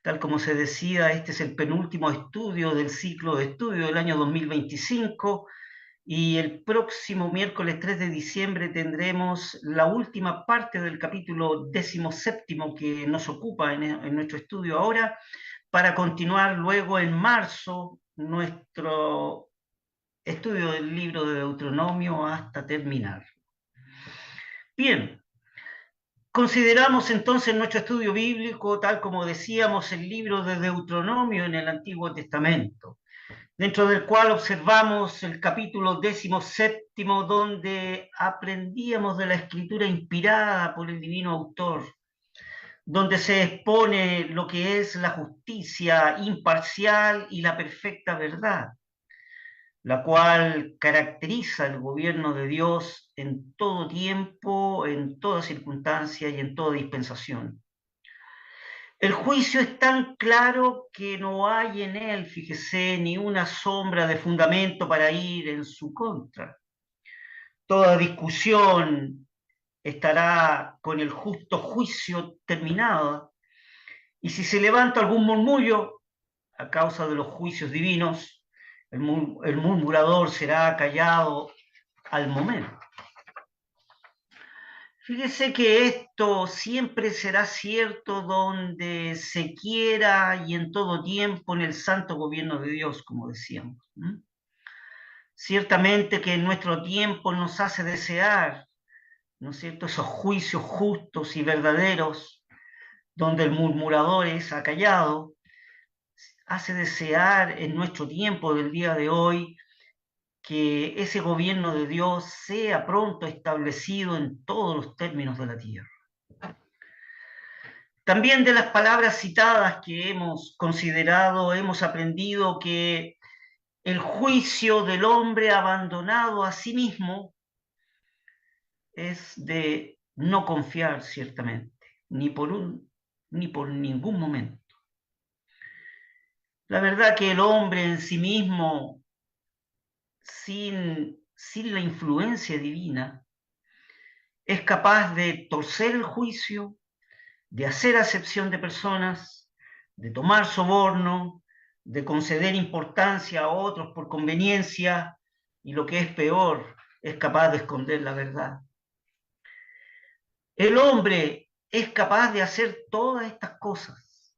Tal como se decía, este es el penúltimo estudio del ciclo de estudio del año 2025 y el próximo miércoles 3 de diciembre tendremos la última parte del capítulo 17 que nos ocupa en nuestro estudio ahora, para continuar luego en marzo nuestro estudio del libro de Deuteronomio hasta terminar. Bien, consideramos entonces nuestro estudio bíblico, tal como decíamos, el libro de Deuteronomio en el Antiguo Testamento, dentro del cual observamos el capítulo 17, donde aprendíamos de la escritura inspirada por el divino autor, donde se expone lo que es la justicia imparcial y la perfecta verdad, la cual caracteriza el gobierno de Dios en todo tiempo, en toda circunstancia y en toda dispensación. El juicio es tan claro que no hay en él, fíjese, ni una sombra de fundamento para ir en su contra. Toda discusión estará con el justo juicio terminada, y si se levanta algún murmullo a causa de los juicios divinos, el murmurador será callado al momento. Fíjese que esto siempre será cierto donde se quiera y en todo tiempo en el santo gobierno de Dios, como decíamos. Ciertamente que en nuestro tiempo nos hace desear, ¿no es cierto?, esos juicios justos y verdaderos, donde el murmurador es acallado. Hace desear en nuestro tiempo del día de hoy que ese gobierno de Dios sea pronto establecido en todos los términos de la tierra. También de las palabras citadas que hemos considerado, hemos aprendido que el juicio del hombre abandonado a sí mismo es de no confiar ciertamente, ni por ningún momento. La verdad que el hombre en sí mismo, sin la influencia divina, es capaz de torcer el juicio, de hacer acepción de personas, de tomar soborno, de conceder importancia a otros por conveniencia, y lo que es peor, es capaz de esconder la verdad. El hombre es capaz de hacer todas estas cosas,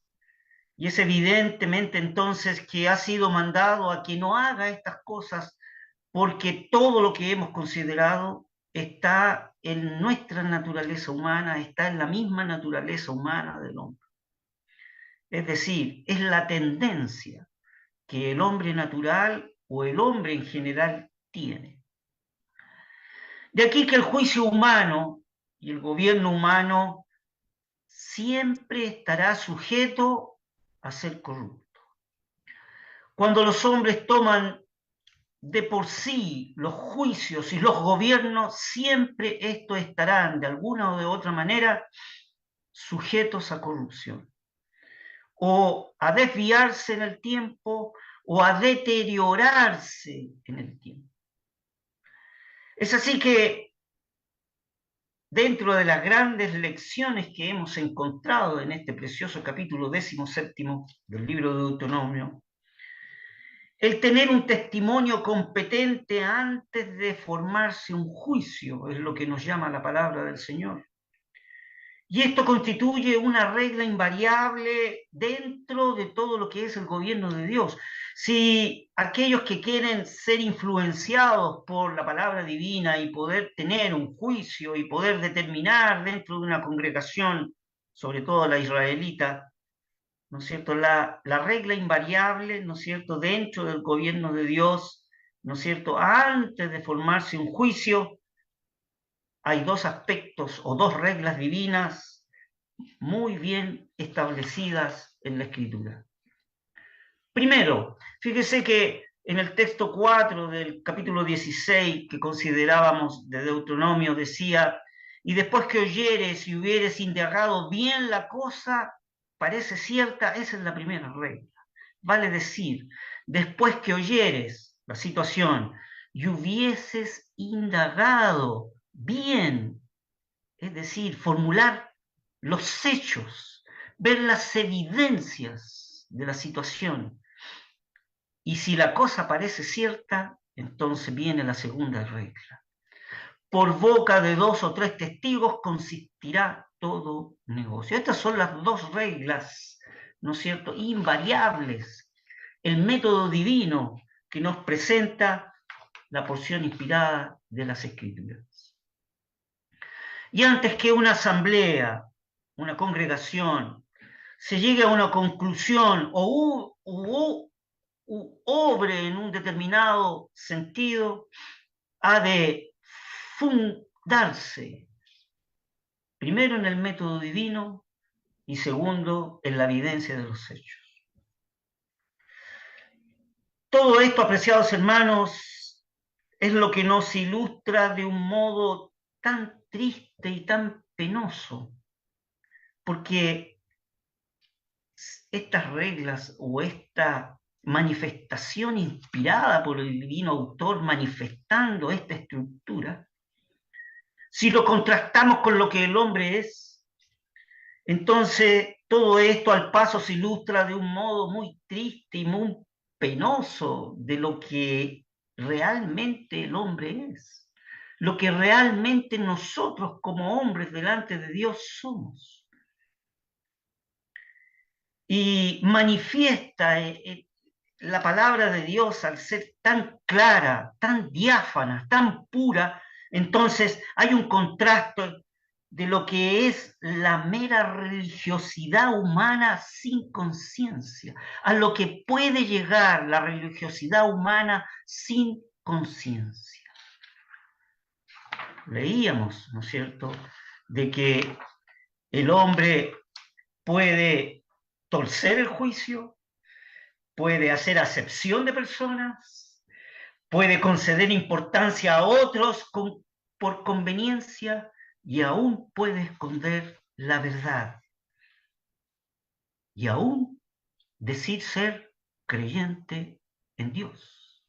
y es evidentemente entonces que ha sido mandado a que no haga estas cosas, porque todo lo que hemos considerado está en nuestra naturaleza humana, está en la misma naturaleza humana del hombre. Es decir, es la tendencia que el hombre natural o el hombre en general tiene. De aquí que el juicio humano y el gobierno humano siempre estará sujeto a ser corrupto. Cuando los hombres toman de por sí los juicios y los gobiernos, siempre estos estarán de alguna o de otra manera sujetos a corrupción, o a desviarse en el tiempo, o a deteriorarse en el tiempo. Es así que dentro de las grandes lecciones que hemos encontrado en este precioso capítulo 17 del libro de Deuteronomio, el tener un testimonio competente antes de formarse un juicio es lo que nos llama la palabra del Señor. Y esto constituye una regla invariable dentro de todo lo que es el gobierno de Dios. Si aquellos que quieren ser influenciados por la palabra divina y poder tener un juicio y poder determinar dentro de una congregación, sobre todo la israelita, ¿no es cierto?, la regla invariable, ¿no es cierto?, dentro del gobierno de Dios, ¿no es cierto?, antes de formarse un juicio, hay dos aspectos o dos reglas divinas muy bien establecidas en la Escritura. Primero, fíjese que en el texto 4 del capítulo 16 que considerábamos de Deuteronomio decía: y después que oyeres y hubieres indagado bien la cosa, parece cierta. Esa es la primera regla. Vale decir, después que oyeres la situación y hubieses indagado bien, es decir, formular los hechos, ver las evidencias de la situación. Y si la cosa parece cierta, entonces viene la segunda regla. Por boca de 2 o 3 testigos consistirá todo negocio. Estas son las dos reglas, ¿no es cierto?, invariables. El método divino que nos presenta la porción inspirada de las Escrituras. Y antes que una asamblea, una congregación, se llegue a una conclusión o obre en un determinado sentido, ha de fundarse primero en el método divino y segundo en la evidencia de los hechos. Todo esto, apreciados hermanos, es lo que nos ilustra de un modo tan triste y tan penoso, porque estas reglas o esta manifestación inspirada por el divino autor manifestando esta estructura, si lo contrastamos con lo que el hombre es, entonces todo esto al paso se ilustra de un modo muy triste y muy penoso de lo que realmente el hombre es, lo que realmente nosotros como hombres delante de Dios somos. Y manifiesta la palabra de Dios al ser tan clara, tan diáfana, tan pura, entonces hay un contraste de lo que es la mera religiosidad humana sin conciencia, a lo que puede llegar la religiosidad humana sin conciencia. Leíamos, ¿no es cierto?, de que el hombre puede torcer el juicio, puede hacer acepción de personas, puede conceder importancia a otros por conveniencia y aún puede esconder la verdad y aún decir ser creyente en Dios.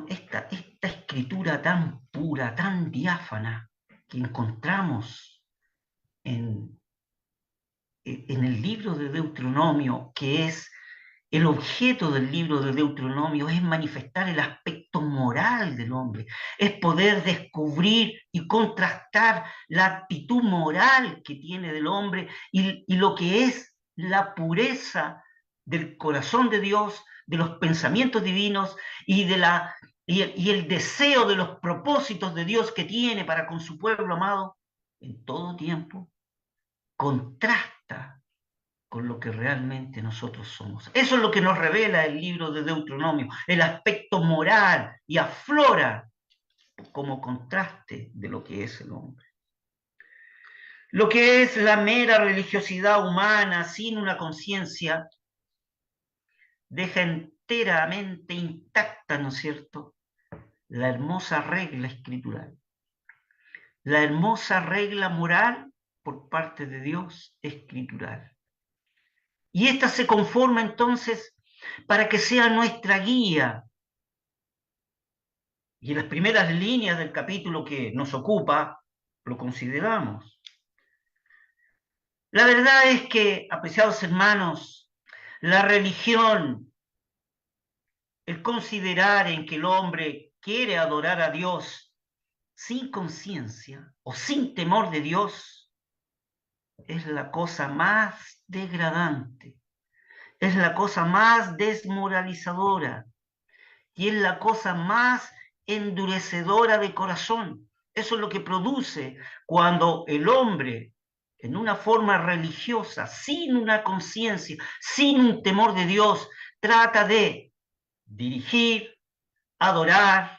Esta escritura tan pura, tan diáfana que encontramos en el libro de Deuteronomio, que es el objeto del libro de Deuteronomio, es manifestar el aspecto moral del hombre, es poder descubrir y contrastar la actitud moral que tiene del hombre y lo que es la pureza del corazón de Dios, de los pensamientos divinos y el deseo de los propósitos de Dios que tiene para con su pueblo amado en todo tiempo, contrasta con lo que realmente nosotros somos. Eso es lo que nos revela el libro de Deuteronomio, el aspecto moral, y aflora como contraste de lo que es el hombre. Lo que es la mera religiosidad humana sin una conciencia deja enteramente intacta, ¿no es cierto?, la hermosa regla escritural, la hermosa regla moral por parte de Dios escritural. Y esta se conforma entonces para que sea nuestra guía. Y en las primeras líneas del capítulo que nos ocupa, lo consideramos. La verdad es que, apreciados hermanos, la religión, el considerar en que el hombre quiere adorar a Dios sin conciencia o sin temor de Dios, es la cosa más degradante, es la cosa más desmoralizadora y es la cosa más endurecedora de corazón. Eso es lo que produce cuando el hombre, en una forma religiosa, sin una conciencia, sin un temor de Dios, trata de dirigir, adorar,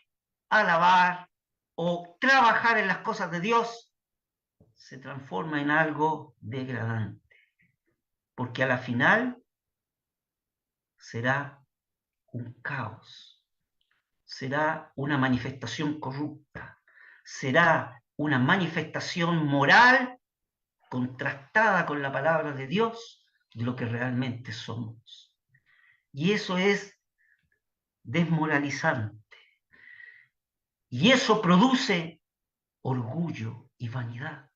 alabar o trabajar en las cosas de Dios, se transforma en algo degradante. Porque a la final será un caos, será una manifestación corrupta, será una manifestación moral contrastada con la palabra de Dios de lo que realmente somos. Y eso es desmoralizante. Y eso produce orgullo y vanidad.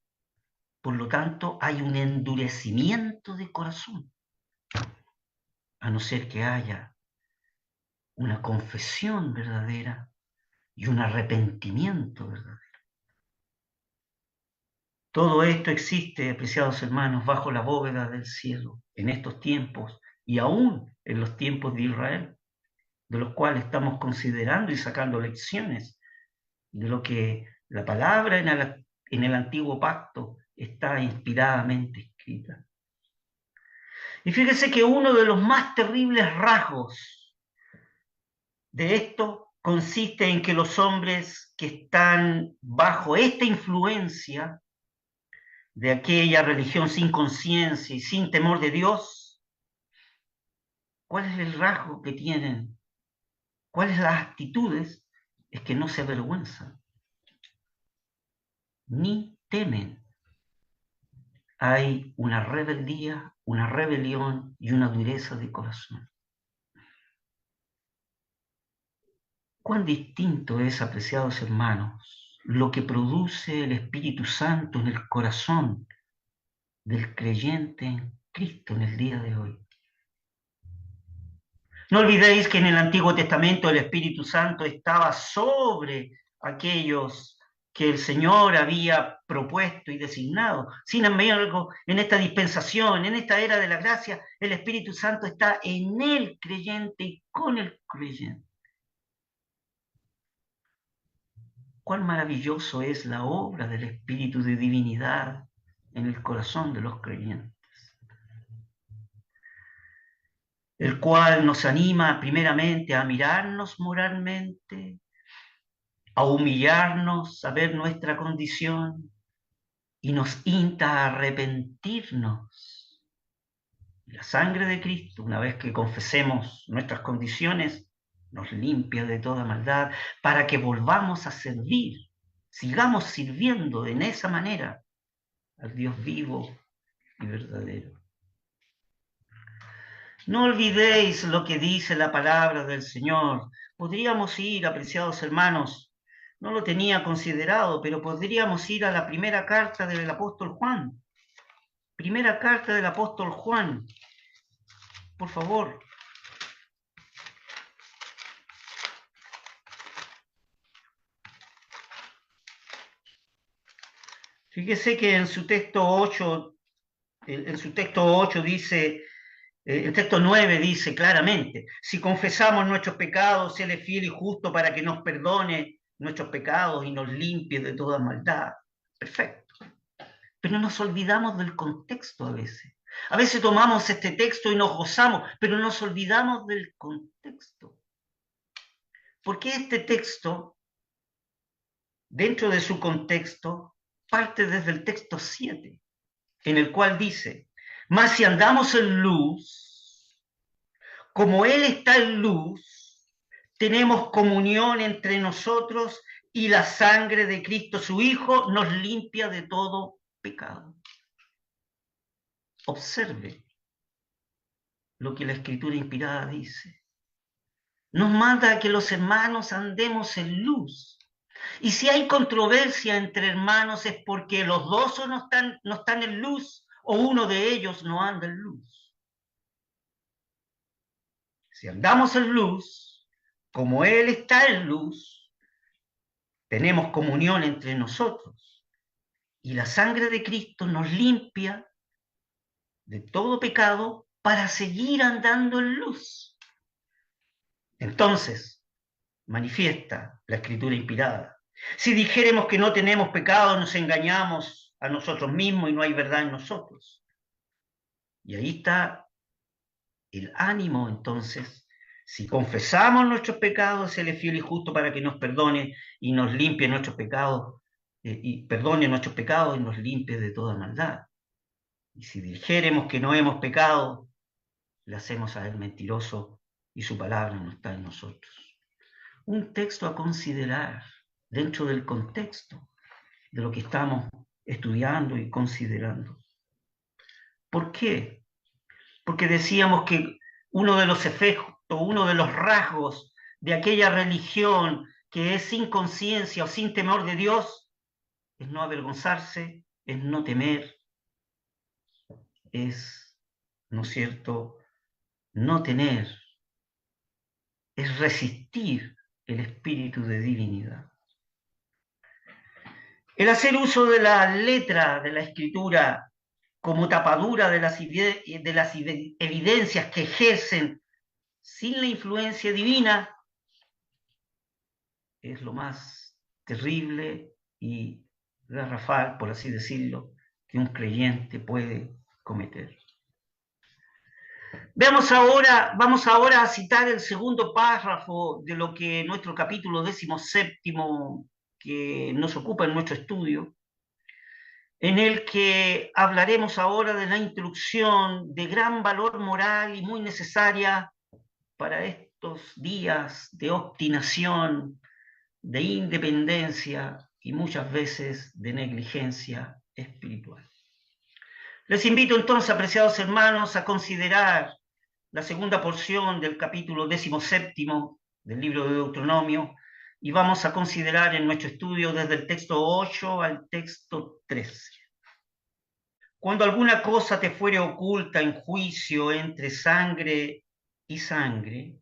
Por lo tanto, hay un endurecimiento de corazón, a no ser que haya una confesión verdadera y un arrepentimiento verdadero. Todo esto existe, apreciados hermanos, bajo la bóveda del cielo, en estos tiempos y aún en los tiempos de Israel, de los cuales estamos considerando y sacando lecciones de lo que la palabra en el antiguo pacto está inspiradamente escrita. Y fíjese que uno de los más terribles rasgos de esto consiste en que los hombres que están bajo esta influencia de aquella religión sin conciencia y sin temor de Dios, ¿cuál es el rasgo que tienen? ¿Cuáles las actitudes? Es que no se avergüenzan, ni temen. Hay una rebeldía, una rebelión y una dureza de corazón. Cuán distinto es, apreciados hermanos, lo que produce el Espíritu Santo en el corazón del creyente en Cristo en el día de hoy. No olvidéis que en el Antiguo Testamento el Espíritu Santo estaba sobre aquellos que el Señor había propuesto y designado. Sin embargo, en esta dispensación, en esta era de la gracia, el Espíritu Santo está en el creyente y con el creyente. Cuán maravilloso es la obra del Espíritu de divinidad en el corazón de los creyentes, el cual nos anima primeramente a mirarnos moralmente, a humillarnos, a ver nuestra condición y nos insta a arrepentirnos. La sangre de Cristo, una vez que confesemos nuestras condiciones, nos limpia de toda maldad para que volvamos a servir, sigamos sirviendo en esa manera al Dios vivo y verdadero. No olvidéis lo que dice la palabra del Señor. Podríamos ir, apreciados hermanos, no lo tenía considerado, pero podríamos ir a la primera carta del apóstol Juan. Primera carta del apóstol Juan. Por favor. Fíjese que en su texto 8, dice, el texto 9 dice claramente, si confesamos nuestros pecados, Él es fiel y justo para que nos perdone nuestros pecados y nos limpie de toda maldad. Perfecto. Pero nos olvidamos del contexto a veces. A veces tomamos este texto y nos gozamos, pero nos olvidamos del contexto. Porque este texto, dentro de su contexto, parte desde el texto 7, en el cual dice, mas si andamos en luz, como Él está en luz, tenemos comunión entre nosotros y la sangre de Cristo, su Hijo, nos limpia de todo pecado. Observe lo que la Escritura inspirada dice. Nos manda a que los hermanos andemos en luz. Y si hay controversia entre hermanos es porque los dos no están en luz o uno de ellos no anda en luz. Si andamos en luz, como Él está en luz, tenemos comunión entre nosotros. Y la sangre de Cristo nos limpia de todo pecado para seguir andando en luz. Entonces, manifiesta la Escritura inspirada. Si dijéremos que no tenemos pecado, nos engañamos a nosotros mismos y no hay verdad en nosotros. Y ahí está el ánimo, entonces. Si confesamos nuestros pecados, Él es fiel y justo para que nos perdone y nos limpie nuestros pecados, y perdone nuestros pecados y nos limpie de toda maldad. Y si dijéremos que no hemos pecado, le hacemos a Él mentiroso y su palabra no está en nosotros. Un texto a considerar dentro del contexto de lo que estamos estudiando y considerando. ¿Por qué? Porque decíamos que uno de los efectos, uno de los rasgos de aquella religión que es sin conciencia o sin temor de Dios es no avergonzarse es no temer, es, ¿no es cierto?, no tener, es resistir el espíritu de divinidad. El hacer uso de la letra de la escritura como tapadura de las evidencias que ejercen sin la influencia divina es lo más terrible y garrafal, por así decirlo, que un creyente puede cometer. Vamos ahora a citar el segundo párrafo de lo que nuestro capítulo 17 que nos ocupa en nuestro estudio, en el que hablaremos ahora de la instrucción de gran valor moral y muy necesaria para estos días de obstinación, de independencia y muchas veces de negligencia espiritual. Les invito entonces, apreciados hermanos, a considerar la segunda porción del capítulo 17 del libro de Deuteronomio, y vamos a considerar en nuestro estudio desde el texto 8 al texto 13. Cuando alguna cosa te fuere oculta en juicio entre sangre y sangre,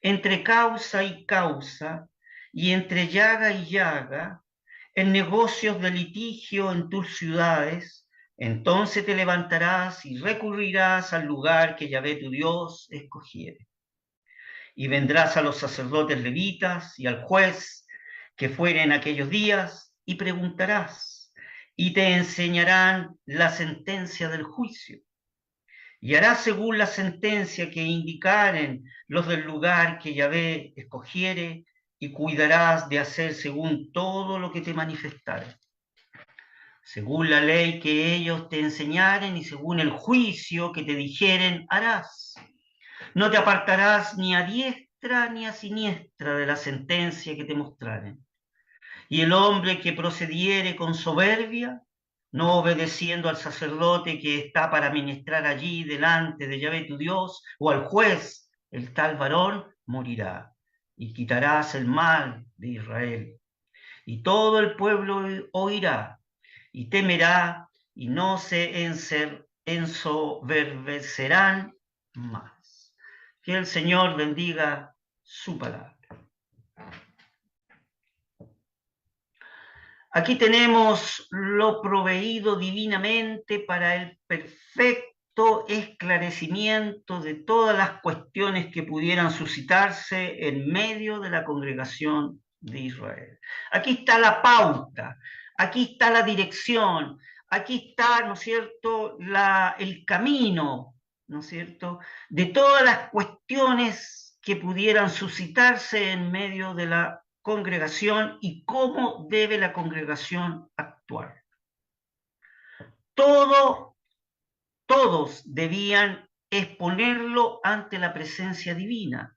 entre causa y causa, y entre llaga y llaga, en negocios de litigio en tus ciudades, entonces te levantarás y recurrirás al lugar que Yahvé tu Dios escogiere. Y vendrás a los sacerdotes levitas y al juez que fuere en aquellos días, y preguntarás, y te enseñarán la sentencia del juicio. Y harás según la sentencia que indicaren los del lugar que Yahvé escogiere, y cuidarás de hacer según todo lo que te manifestare. Según la ley que ellos te enseñaren y según el juicio que te dijeren, harás. No te apartarás ni a diestra ni a siniestra de la sentencia que te mostraren. Y el hombre que procediere con soberbia, no obedeciendo al sacerdote que está para ministrar allí delante de Yahvé tu Dios, o al juez, el tal varón morirá, y quitarás el mal de Israel. Y todo el pueblo oirá, y temerá, y no se ensoberbecerán más. Que el Señor bendiga su palabra. Aquí tenemos lo proveído divinamente para el perfecto esclarecimiento de todas las cuestiones que pudieran suscitarse en medio de la congregación de Israel. Aquí está la pauta, aquí está la dirección, aquí está, ¿no es cierto?, el camino, ¿no es cierto?, de todas las cuestiones que pudieran suscitarse en medio de la congregación y cómo debe la congregación actuar. Todos debían exponerlo ante la presencia divina,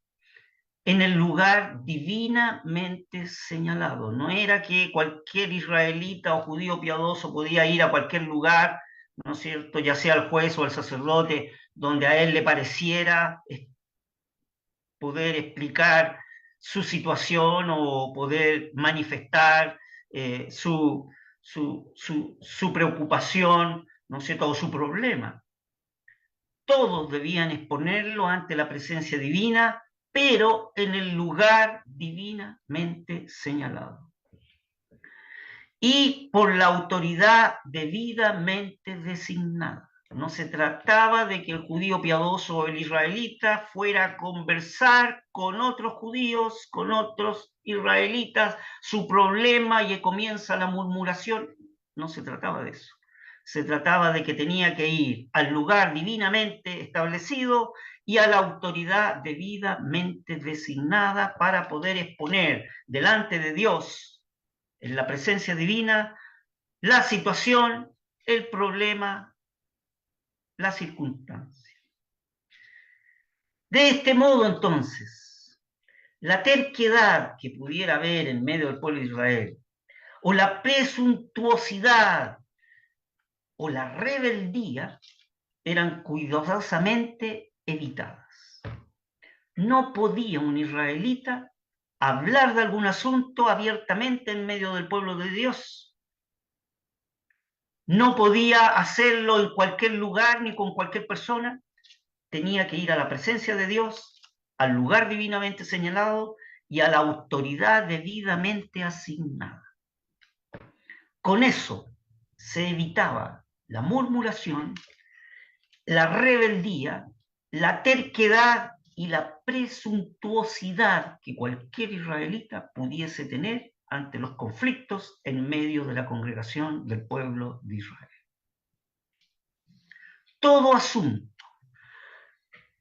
en el lugar divinamente señalado. No era que cualquier israelita o judío piadoso podía ir a cualquier lugar, ¿no es cierto?, ya sea al juez o al sacerdote, donde a él le pareciera poder explicar su situación o poder manifestar su preocupación, ¿no es cierto?, o su problema. Todos debían exponerlo ante la presencia divina, pero en el lugar divinamente señalado. Y por la autoridad debidamente designada. No se trataba de que el judío piadoso o el israelita fuera a conversar con otros judíos, con otros israelitas, su problema y comienza la murmuración. No se trataba de eso. Se trataba de que tenía que ir al lugar divinamente establecido y a la autoridad debidamente designada para poder exponer delante de Dios, en la presencia divina, la situación, el problema, la circunstancia. De este modo, entonces, la terquedad que pudiera haber en medio del pueblo de Israel, o la presuntuosidad, o la rebeldía, eran cuidadosamente evitadas. No podía un israelita hablar de algún asunto abiertamente en medio del pueblo de Dios. no podía hacerlo en cualquier lugar ni con cualquier persona, tenía que ir a la presencia de Dios, al lugar divinamente señalado y a la autoridad debidamente asignada. Con eso se evitaba la murmuración, la rebeldía, la terquedad y la presuntuosidad que cualquier israelita pudiese tener ante los conflictos en medio de la congregación del pueblo de Israel. Todo asunto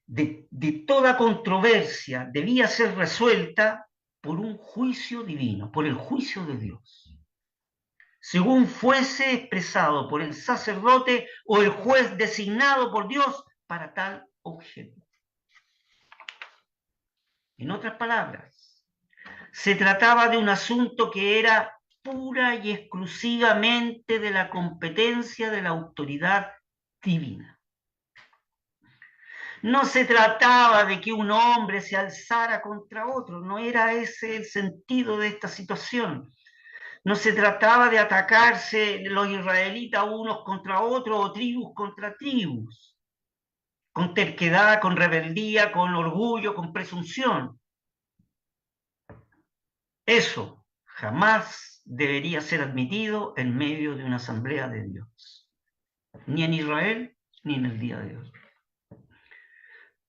de toda controversia debía ser resuelta por un juicio divino, por el juicio de Dios, según fuese expresado por el sacerdote o el juez designado por Dios para tal objeto. En otras palabras, se trataba de un asunto que era pura y exclusivamente de la competencia de la autoridad divina. No se trataba de que un hombre se alzara contra otro, no era ese el sentido de esta situación. No se trataba de atacarse los israelitas unos contra otros o tribus contra tribus, con terquedad, con rebeldía, con orgullo, con presunción. Eso jamás debería ser admitido en medio de una asamblea de Dios, ni en Israel ni en el día de hoy.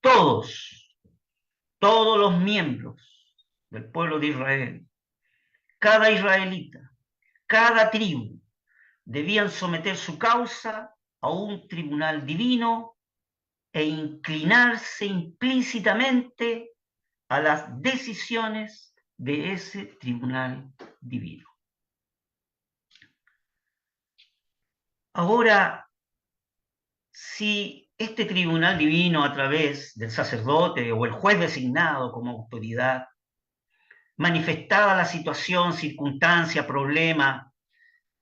Todos los miembros del pueblo de Israel, cada israelita, cada tribu, debían someter su causa a un tribunal divino e inclinarse implícitamente a las decisiones de ese tribunal divino. Ahora, si este tribunal divino, a través del sacerdote o el juez designado como autoridad, manifestaba la situación, circunstancia, problema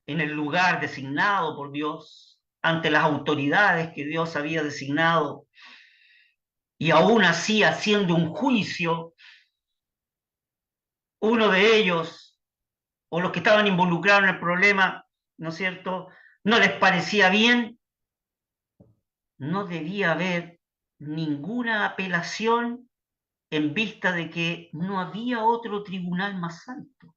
en el lugar designado por Dios, ante las autoridades que Dios había designado, y aún así haciendo un juicio, uno de ellos, o los que estaban involucrados en el problema, ¿no es cierto?, no les parecía bien, no debía haber ninguna apelación en vista de que no había otro tribunal más alto.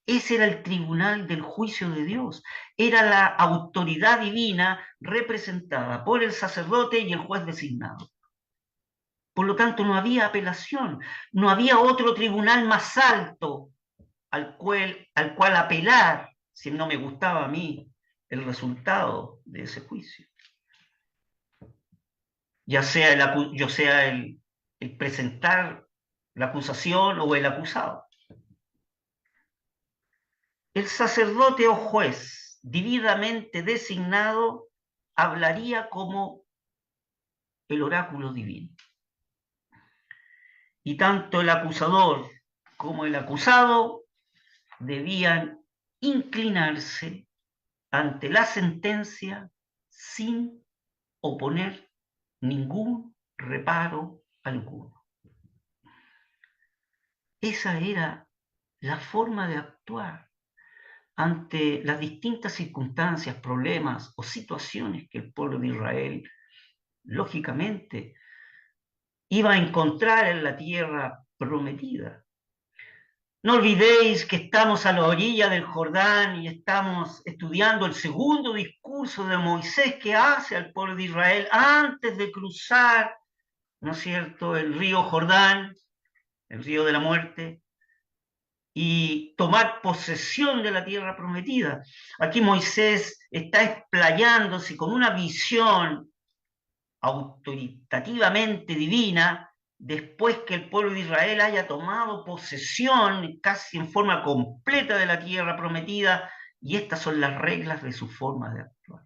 Ese era el tribunal del juicio de Dios. Era la autoridad divina representada por el sacerdote y el juez designado. Por lo tanto, no había apelación, no había otro tribunal más alto al cual apelar si no me gustaba a mí el resultado de ese juicio. Ya sea el presentar la acusación o el acusado. El sacerdote o juez debidamente designado hablaría como el oráculo divino. Y tanto el acusador como el acusado debían inclinarse ante la sentencia sin oponer ningún reparo alguno. Esa era la forma de actuar ante las distintas circunstancias, problemas o situaciones que el pueblo de Israel, lógicamente, iba a encontrar en la tierra prometida. No olvidéis que estamos a la orilla del Jordán y estamos estudiando el segundo discurso de Moisés que hace al pueblo de Israel antes de cruzar, ¿no es cierto?, el río Jordán, el río de la muerte, y tomar posesión de la tierra prometida. Aquí Moisés está explayándose con una visión autoritativamente divina después que el pueblo de Israel haya tomado posesión casi en forma completa de la tierra prometida, y estas son las reglas de su forma de actuar.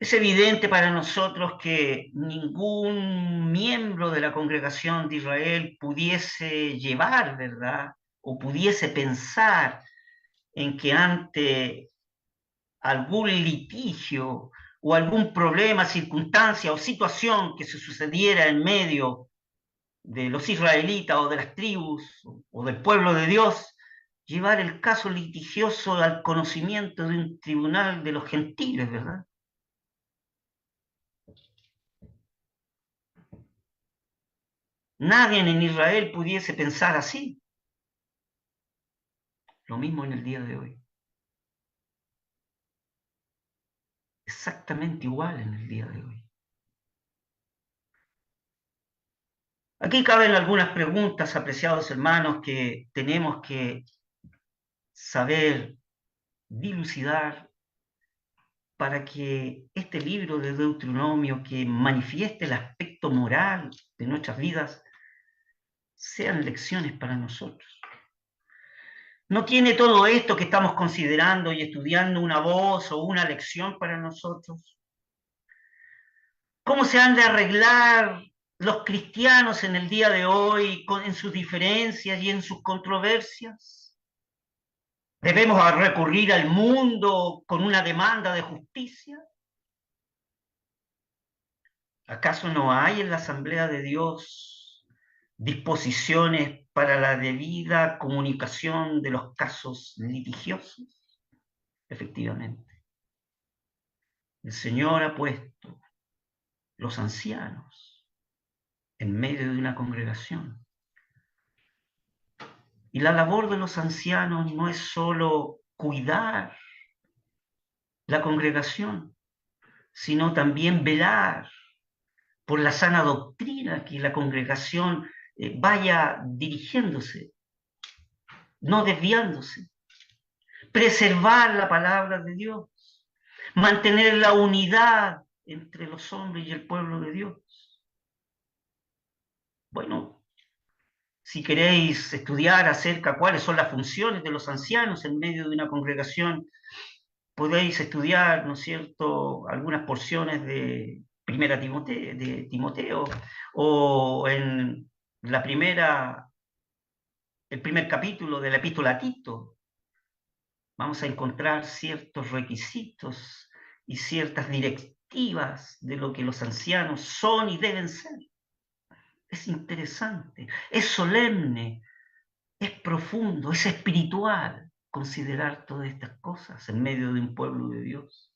Es evidente para nosotros que ningún miembro de la congregación de Israel pudiese llevar, ¿verdad?, o pudiese pensar en que ante algún litigio o algún problema, circunstancia o situación que se sucediera en medio de los israelitas o de las tribus o del pueblo de Dios, llevar el caso litigioso al conocimiento de un tribunal de los gentiles, ¿verdad? Nadie en Israel pudiese pensar así. Lo mismo en el día de hoy. Exactamente igual en el día de hoy. Aquí caben algunas preguntas, apreciados hermanos, que tenemos que saber dilucidar para que este libro de Deuteronomio, que manifieste el aspecto moral de nuestras vidas, sean lecciones para nosotros. ¿No tiene todo esto que estamos considerando y estudiando una voz o una lección para nosotros? ¿Cómo se han de arreglar los cristianos en el día de hoy en sus diferencias y en sus controversias? ¿Debemos recurrir al mundo con una demanda de justicia? ¿Acaso no hay en la Asamblea de Dios disposiciones para la debida comunicación de los casos litigiosos? Efectivamente, el Señor ha puesto los ancianos en medio de una congregación. Y la labor de los ancianos no es solo cuidar la congregación, sino también velar por la sana doctrina que la congregación vaya dirigiéndose, no desviándose, preservar la palabra de Dios, mantener la unidad entre los hombres y el pueblo de Dios. Bueno, si queréis estudiar acerca de cuáles son las funciones de los ancianos en medio de una congregación, podéis estudiar, ¿no es cierto?, algunas porciones de Primera Timoteo, de Timoteo, o en la el primer capítulo de la Epístola a Tito. Vamos a encontrar ciertos requisitos y ciertas directivas de lo que los ancianos son y deben ser. Es interesante, es solemne, es profundo, es espiritual considerar todas estas cosas en medio de un pueblo de Dios.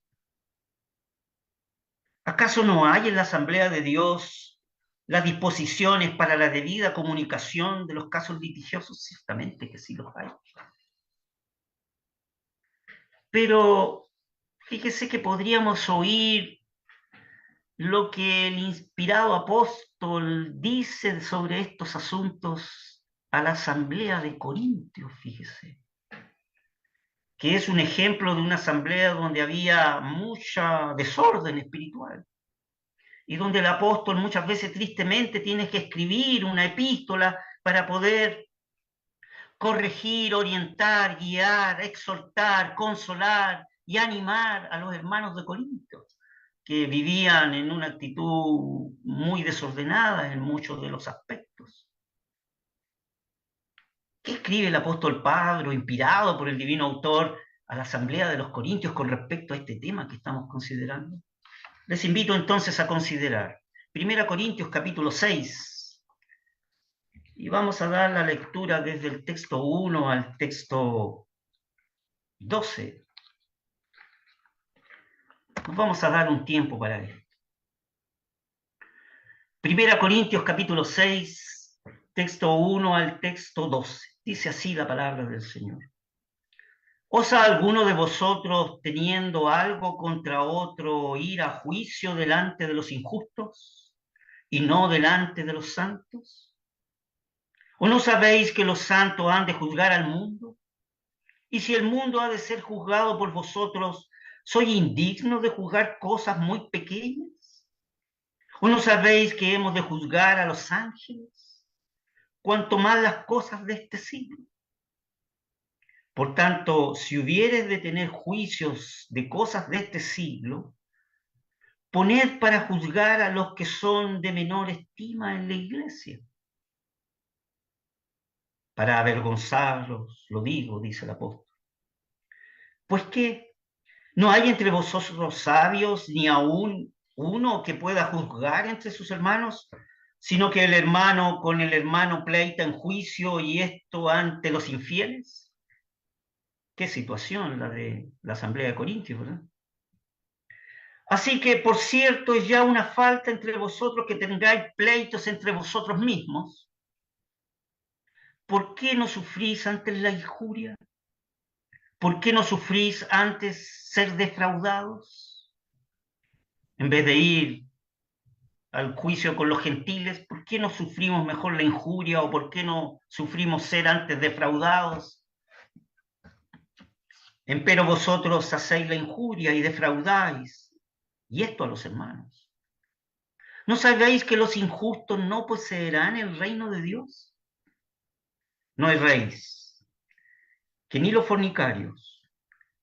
¿Acaso no hay en la Asamblea de Dios las disposiciones para la debida comunicación de los casos litigiosos? Ciertamente que sí los hay. Pero fíjese que podríamos oír lo que el inspirado apóstol dice sobre estos asuntos a la Asamblea de Corintios, fíjese, que es un ejemplo de una asamblea donde había mucha desorden espiritual y donde el apóstol muchas veces tristemente tiene que escribir una epístola para poder corregir, orientar, guiar, exhortar, consolar y animar a los hermanos de Corinto, que vivían en una actitud muy desordenada en muchos de los aspectos. ¿Qué escribe el apóstol Pablo, inspirado por el divino autor, a la asamblea de los Corintios con respecto a este tema que estamos considerando? Les invito entonces a considerar 1 Corintios capítulo 6, y vamos a dar la lectura desde el texto 1 al texto 12. Nos vamos a dar un tiempo para esto. 1 Corintios capítulo 6, texto 1 al texto 12. Dice así la palabra del Señor. ¿Osa alguno de vosotros, teniendo algo contra otro, ir a juicio delante de los injustos y no delante de los santos? ¿O no sabéis que los santos han de juzgar al mundo? Y si el mundo ha de ser juzgado por vosotros, ¿soy indigno de juzgar cosas muy pequeñas? ¿O no sabéis que hemos de juzgar a los ángeles? Cuanto más las cosas de este siglo. Por tanto, si hubieres de tener juicios de cosas de este siglo, poned para juzgar a los que son de menor estima en la iglesia. Para avergonzarlos, lo digo, dice el apóstol. Pues qué, ¿no hay entre vosotros sabios ni aún uno que pueda juzgar entre sus hermanos? Sino que el hermano con el hermano pleita en juicio, y esto ante los infieles. Qué situación la de la Asamblea de Corintios, ¿verdad? Así que, por cierto, es ya una falta entre vosotros que tengáis pleitos entre vosotros mismos. ¿Por qué no sufrís antes la injuria? ¿Por qué no sufrís antes ser defraudados? En vez de ir al juicio con los gentiles, ¿por qué no sufrimos mejor la injuria o por qué no sufrimos ser antes defraudados? Empero vosotros hacéis la injuria y defraudáis, y esto a los hermanos. ¿No sabéis que los injustos no poseerán el reino de Dios? No erréis, que ni los fornicarios,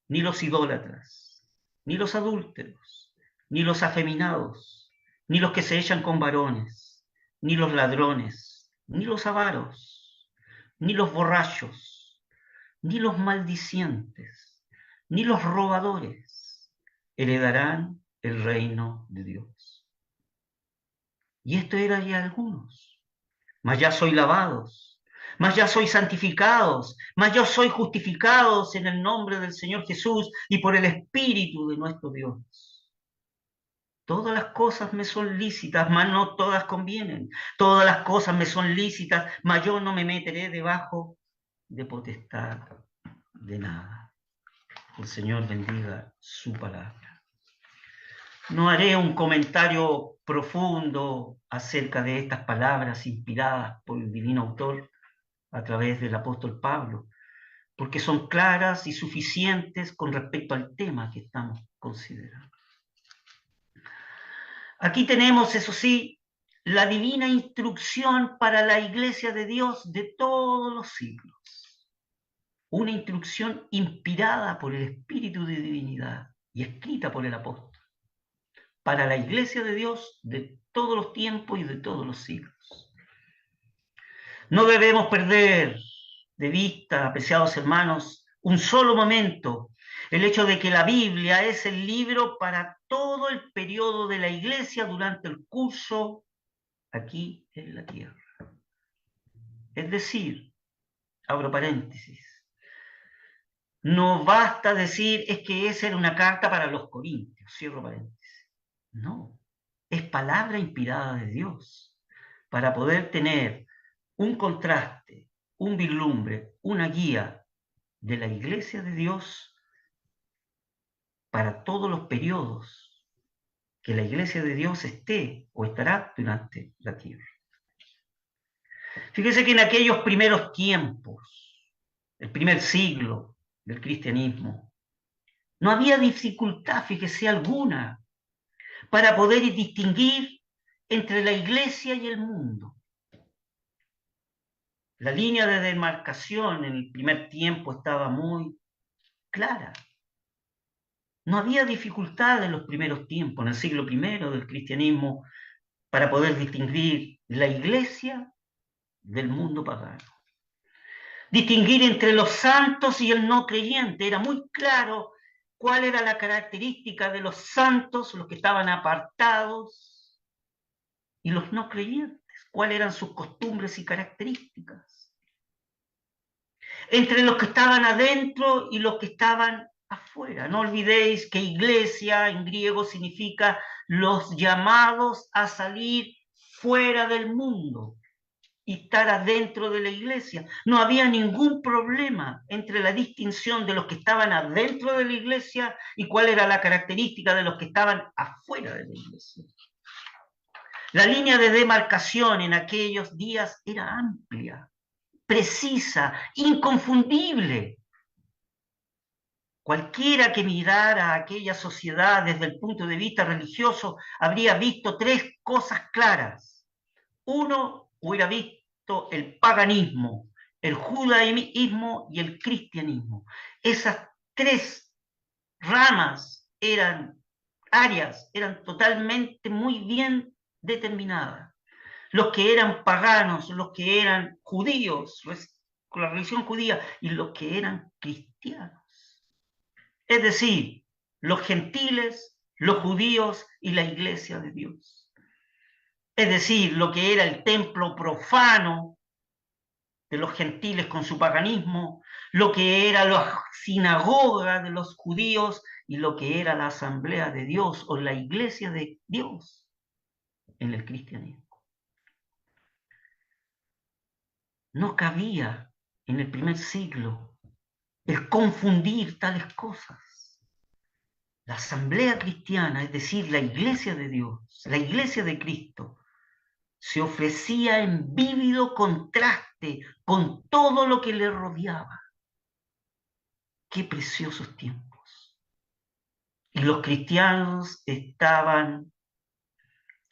ni los idólatras, ni los adúlteros, ni los afeminados, ni los que se echan con varones, ni los ladrones, ni los avaros, ni los borrachos, ni los maldicientes, ni los robadores heredarán el reino de Dios. Y esto era ya algunos, mas ya soy lavados, mas ya soy santificados, mas yo soy justificados en el nombre del Señor Jesús y por el Espíritu de nuestro Dios. Todas las cosas me son lícitas, mas no todas convienen. Todas las cosas me son lícitas, mas yo no me meteré debajo de potestad de nada. El Señor bendiga su palabra. No haré un comentario profundo acerca de estas palabras inspiradas por el divino autor a través del apóstol Pablo, porque son claras y suficientes con respecto al tema que estamos considerando. Aquí tenemos, eso sí, la divina instrucción para la iglesia de Dios de todos los siglos. Una instrucción inspirada por el Espíritu de divinidad y escrita por el apóstol para la iglesia de Dios de todos los tiempos y de todos los siglos. No debemos perder de vista, apreciados hermanos, un solo momento, el hecho de que la Biblia es el libro para todo el periodo de la iglesia durante el curso aquí en la tierra. Es decir, abro paréntesis, no basta decir es que esa era una carta para los corintios, cierro paréntesis. No, es palabra inspirada de Dios para poder tener un contraste, un vislumbre, una guía de la iglesia de Dios para todos los periodos que la iglesia de Dios esté o estará durante la tierra. Fíjese que en aquellos primeros tiempos, el primer siglo del cristianismo, no había dificultad, fíjese, alguna para poder distinguir entre la iglesia y el mundo. La línea de demarcación en el primer tiempo estaba muy clara. No había dificultad en los primeros tiempos, en el siglo I del cristianismo, para poder distinguir la iglesia del mundo pagano. Distinguir entre los santos y el no creyente. Era muy claro cuál era la característica de los santos, los que estaban apartados, y los no creyentes, cuáles eran sus costumbres y características. Entre los que estaban adentro y los que estaban afuera. No olvidéis que iglesia en griego significa los llamados a salir fuera del mundo y estar adentro de la iglesia. No había ningún problema entre la distinción de los que estaban adentro de la iglesia y cuál era la característica de los que estaban afuera de la iglesia. La línea de demarcación en aquellos días era amplia, precisa, inconfundible. Cualquiera que mirara a aquella sociedad desde el punto de vista religioso habría visto tres cosas claras. Uno, hubiera visto el paganismo, el judaísmo y el cristianismo. Esas tres ramas eran áreas, eran totalmente muy bien determinadas. Los que eran paganos, los que eran judíos, con la religión judía, y los que eran cristianos. Es decir, los gentiles, los judíos y la iglesia de Dios. Es decir, lo que era el templo profano de los gentiles con su paganismo, lo que era la sinagoga de los judíos y lo que era la asamblea de Dios o la iglesia de Dios en el cristianismo. No cabía en el primer siglo el confundir tales cosas. La asamblea cristiana, es decir, la iglesia de Dios, la iglesia de Cristo, se ofrecía en vívido contraste con todo lo que le rodeaba. Qué preciosos tiempos. Y los cristianos estaban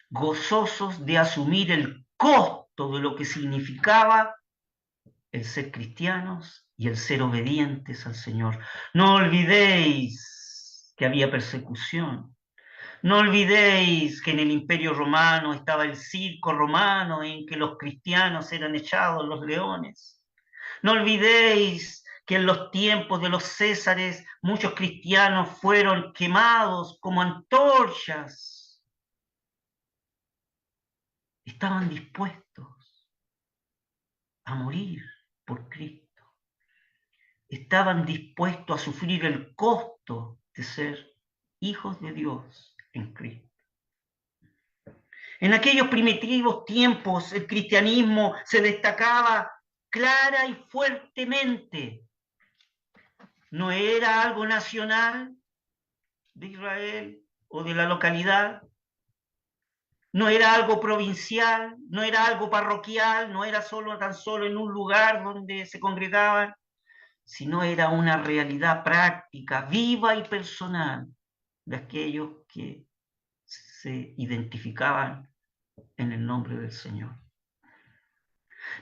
gozosos de asumir el costo de lo que significaba el ser cristianos y el ser obedientes al Señor. No olvidéis que había persecución. No olvidéis que en el Imperio Romano estaba el circo romano en que los cristianos eran echados los leones. No olvidéis que en los tiempos de los Césares muchos cristianos fueron quemados como antorchas. Estaban dispuestos a morir por Cristo. Estaban dispuestos a sufrir el costo de ser hijos de Dios en Cristo. En aquellos primitivos tiempos el cristianismo se destacaba clara y fuertemente. No era algo nacional de Israel o de la localidad, no era algo provincial, no era algo parroquial, no era tan solo en un lugar donde se congregaban, sino era una realidad práctica, viva y personal de aquellos que se identificaban en el nombre del Señor.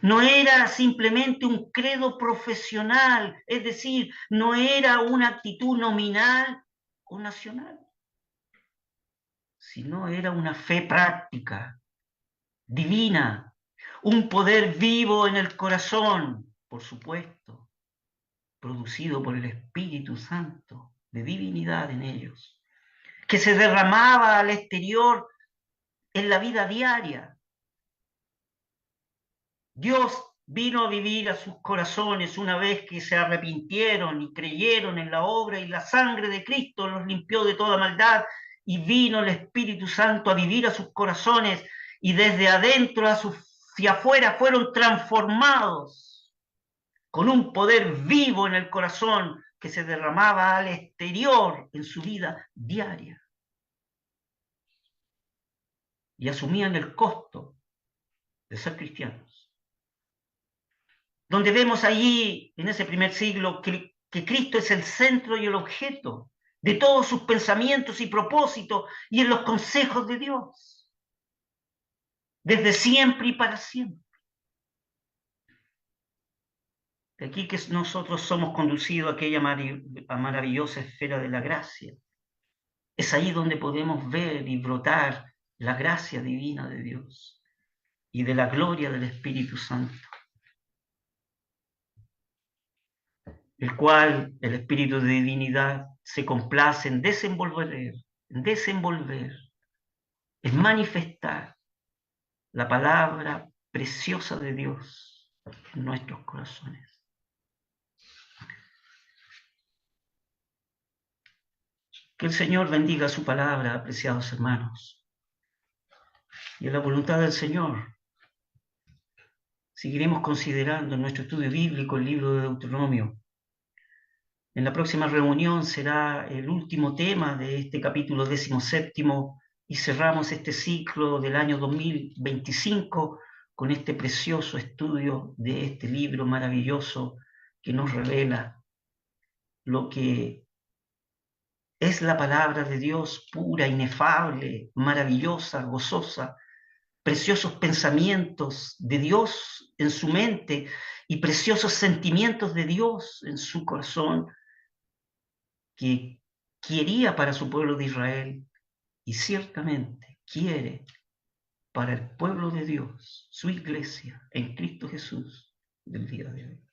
No era simplemente un credo profesional, es decir, no era una actitud nominal o nacional, sino era una fe práctica, divina, un poder vivo en el corazón, por supuesto, producido por el Espíritu Santo, de divinidad en ellos, que se derramaba al exterior en la vida diaria. Dios vino a vivir a sus corazones una vez que se arrepintieron y creyeron en la obra y la sangre de Cristo los limpió de toda maldad y vino el Espíritu Santo a vivir a sus corazones y desde adentro hacia afuera fueron transformados con un poder vivo en el corazón que se derramaba al exterior en su vida diaria. Y asumían el costo de ser cristianos. Donde vemos allí, en ese primer siglo, que Cristo es el centro y el objeto de todos sus pensamientos y propósitos y en los consejos de Dios, desde siempre y para siempre. De aquí que nosotros somos conducidos a aquella maravillosa esfera de la gracia. Es ahí donde podemos ver y brotar la gracia divina de Dios y de la gloria del Espíritu Santo, el cual el Espíritu de divinidad se complace en desenvolver, en manifestar la palabra preciosa de Dios en nuestros corazones. Que el Señor bendiga su palabra, apreciados hermanos. Y en la voluntad del Señor seguiremos considerando en nuestro estudio bíblico el libro de Deuteronomio. En la próxima reunión será el último tema de este capítulo 17 y cerramos este ciclo del año 2025 con este precioso estudio de este libro maravilloso que nos revela lo que es la palabra de Dios pura, inefable, maravillosa, gozosa, preciosos pensamientos de Dios en su mente y preciosos sentimientos de Dios en su corazón que quería para su pueblo de Israel y ciertamente quiere para el pueblo de Dios, su iglesia en Cristo Jesús del día de hoy.